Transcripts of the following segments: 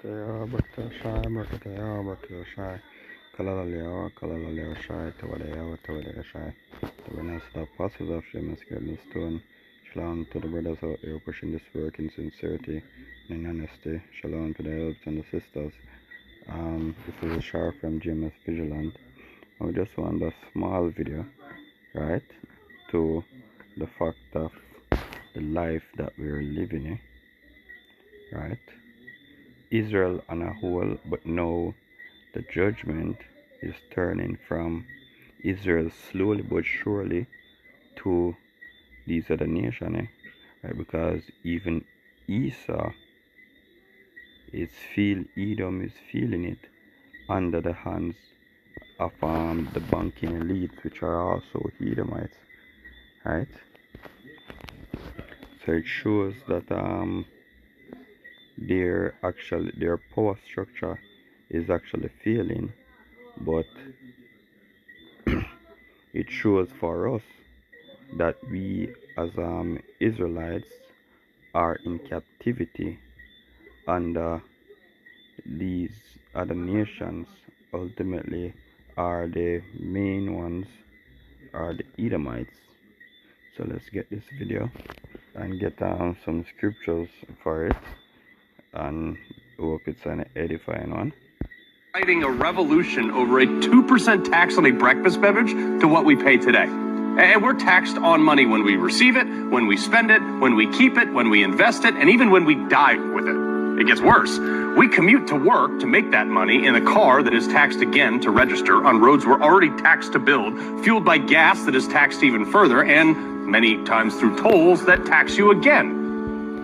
Shy, Berkata Shy, Kalaleo Shy, Tawadea Shy. The Renas the apostles of Shemus the stone. Shalom to the brothers out there pushing this work in sincerity and in honesty. Shalom to the helps and the sisters. This is a share from James Vigilant. I just want a small video, right, to the fact of the life that we're living in, right? Israel on a whole, but now the judgment is turning from Israel slowly but surely to these other nations, right? Because even Esau Edom is feeling it under the hands of the banking elites, which are also Edomites, right? So it shows that their power structure is actually failing, but it shows for us that we as Israelites are in captivity under these other nations. Ultimately are the main ones are the Edomites. So let's get this video and get some scriptures for it, and hope it's an edifying one. Fighting a revolution over a 2% tax on a breakfast beverage to what we pay today. And we're taxed on money when we receive it, when we spend it, when we keep it, when we invest it, and even when we die with it. It gets worse. We commute to work to make that money in a car that is taxed again to register on roads we're already taxed to build, fueled by gas that is taxed even further, and many times through tolls that tax you again.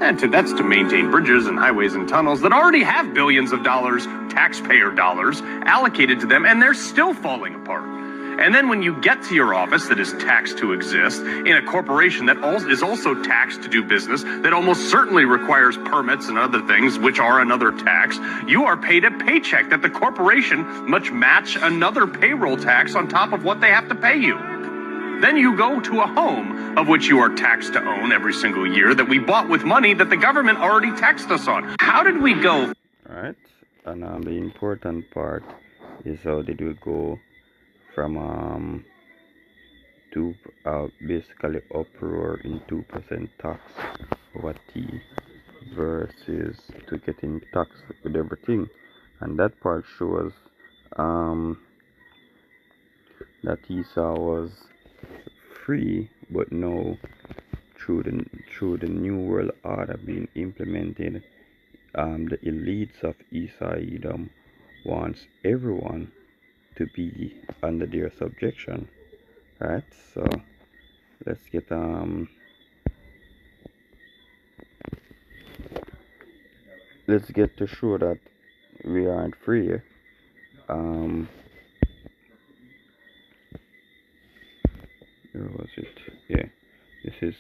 And that's to maintain bridges and highways and tunnels that already have billions of dollars, taxpayer dollars, allocated to them, and they're still falling apart. And then when you get to your office that is taxed to exist, in a corporation that is also taxed to do business, that almost certainly requires permits and other things, which are another tax, you are paid a paycheck that the corporation must match another payroll tax on top of what they have to pay you. Then you go to a home of which you are taxed to own every single year that we bought with money that the government already taxed us on. How did we go? Alright, and the important part is how did we go from to basically uproar in 2% tax over tea versus to getting taxed with everything. And that part shows that Esau was free, but now through the new world order being implemented, the elites of Esau Edom wants everyone to be under their subjection, right? So let's get to show that we aren't free. Where was it? Yeah, this is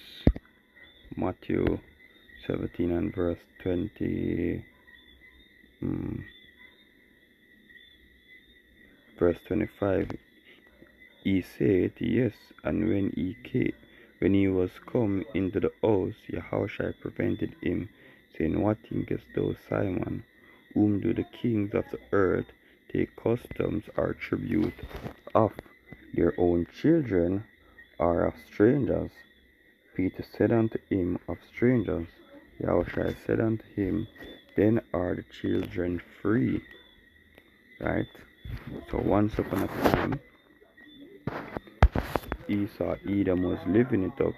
Matthew 17 and verse 20. Verse 25. He said, yes, and when he was come into the house, Yahushua prevented him, saying, what thinkest thou, Simon? Whom do the kings of the earth take customs or tribute of their own children or of strangers? Peter said unto him, of strangers. Yahushua said unto him, then are the children free. Right? So once upon a time, Esau Edom was living it up.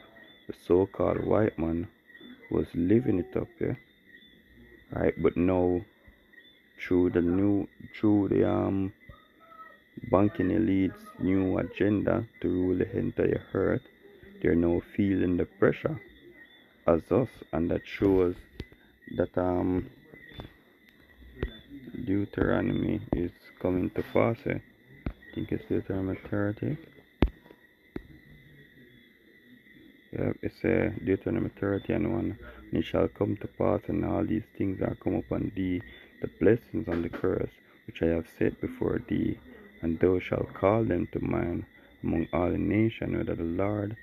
The so-called white man was living it up, yeah? Right? But now, through the banking elite's new agenda to rule the entire earth, they're now feeling the pressure as us, and that shows that Deuteronomy is coming to pass. I think it's Deuteronomy 30. Yeah, it's Deuteronomy 30 and 1. And it shall come to pass, and all these things are come upon thee, the blessings and the curse which I have set before thee, and thou shalt call them to mind among all the nations, whether the Lord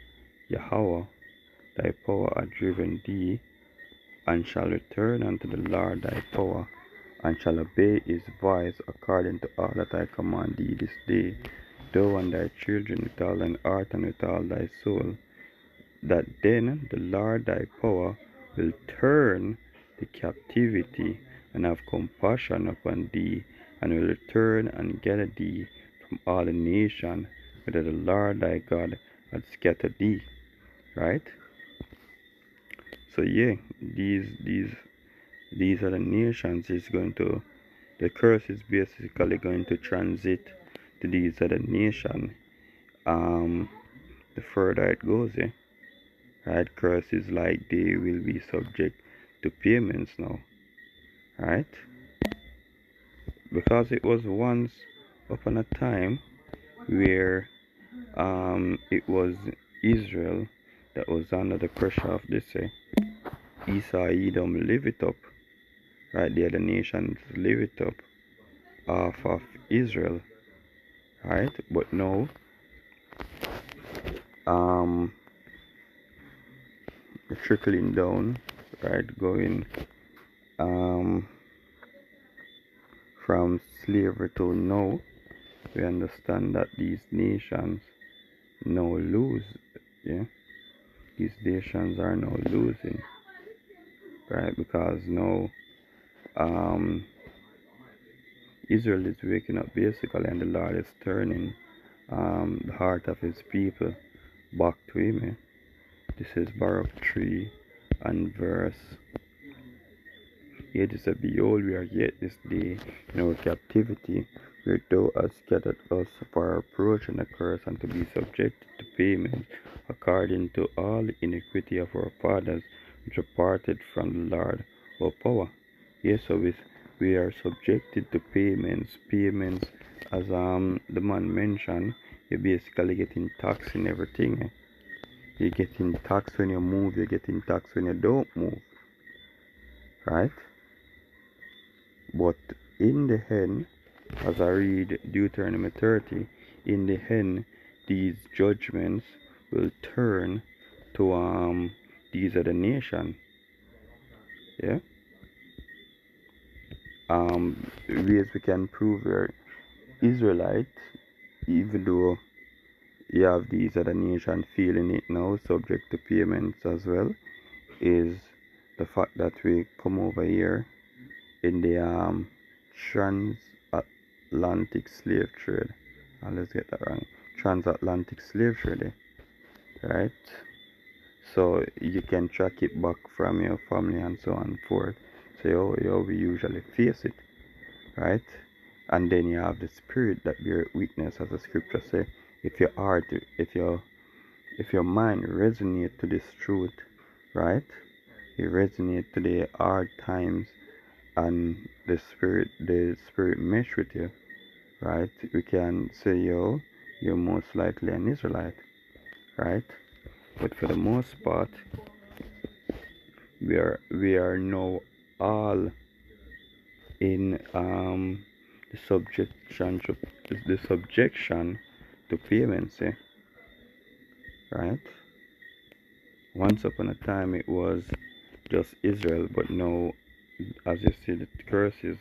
Yahweh thy power hath driven thee, and shall return unto the Lord thy power and shall obey his voice according to all that I command thee this day, thou and thy children with all thine heart and with all thy soul, that then the Lord thy power will turn the captivity and have compassion upon thee, and will return and gather thee from all the nations whither the Lord thy God had scattered thee. Right? So yeah, these are the nations is going to, the curse is basically going to transit to these other nations. The further it goes, yeah. Right? Curse is like they will be subject to payments now. Right? Because it was once upon a time where it was Israel that was under the pressure of this Esau, Edom, live it up. Right? The other nations live it up off of Israel. Right? But now trickling down, right, going from slavery to now, we understand that these nations now lose. Yeah, these nations are now losing, right? Because now Israel is waking up basically, and the Lord is turning the heart of his people back to him. Eh? This is Baruch 3 and verse 8. It said, behold, we are yet this day in our captivity, where thou hast scattered us for our approach and a curse, and to be subjected to payment according to all the iniquity of our fathers, which departed from the Lord our power. Yes, so we are subjected to payments as the man mentioned. You're basically getting taxed in everything. Eh? You're getting taxed when you move, you're getting taxed when you don't move. Right? But in the end, as I read Deuteronomy 30, in the end, these judgments will turn to these other nations. Yeah. Ways we can prove we're Israelite, even though you have these other nations feeling it now, subject to payments as well, is the fact that we come over here in the transatlantic slave trade. Let's get that wrong. Transatlantic slave trade, right? So you can track it back from your family and so on and forth. So how we usually face it, right? And then you have the spirit that bear witness, as the scripture say. If your heart, if your mind resonate to this truth, right? You resonate to the hard times, and the spirit mesh with you, right? We can say, yo, you're most likely an Israelite, right? But for the most part, we are now all in the subjection to payments, right? Once upon a time it was just Israel, but now, as you see, the curses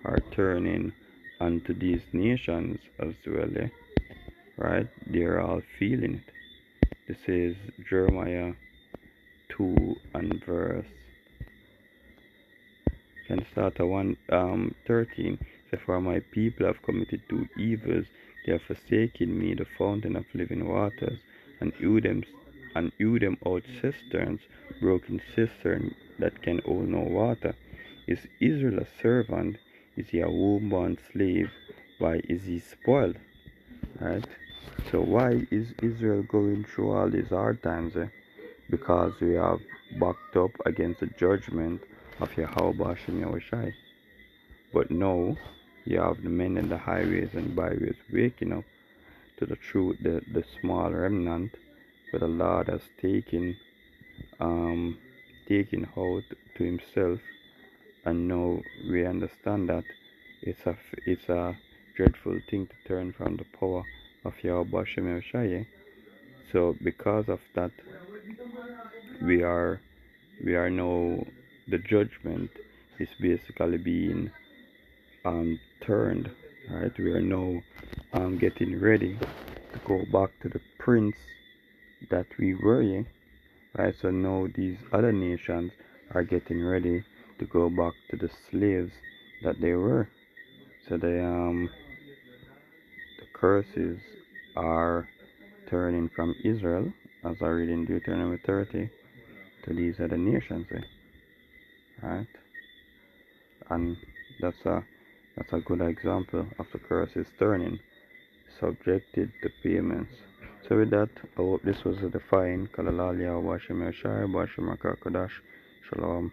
are turning onto these nations as well, right? They're all feeling it. This is Jeremiah 2 and verse. Can start at 13. Say, for my people have committed two evils. They have forsaken me, the fountain of living waters, and hewed them out cisterns, broken cisterns that can hold no water. Is Israel a servant? Is he a womb-born slave? Why is he spoiled? Right? So why is Israel going through all these hard times? Because we have backed up against the judgment of Yahweh Hashem Yahushai. But now you have the men in the highways and byways waking up to the truth, the small remnant where the Lord has taken out to himself, and now we understand that it's a dreadful thing to turn from the power of Yahweh Hashem Yahushai. So because of that, we are now, the judgment is basically being turned, right? We are now getting ready to go back to the prince that we were in, right? So now these other nations are getting ready to go back to the slaves that they were. So the curses are turning from Israel, as I read in Deuteronomy 30, to these other nations, right? And that's a good example of the curses turning, subjected to payments. So with that, I hope this was edifying. Kalalalia Washim Yashai, Bashim Kodash. Shalom.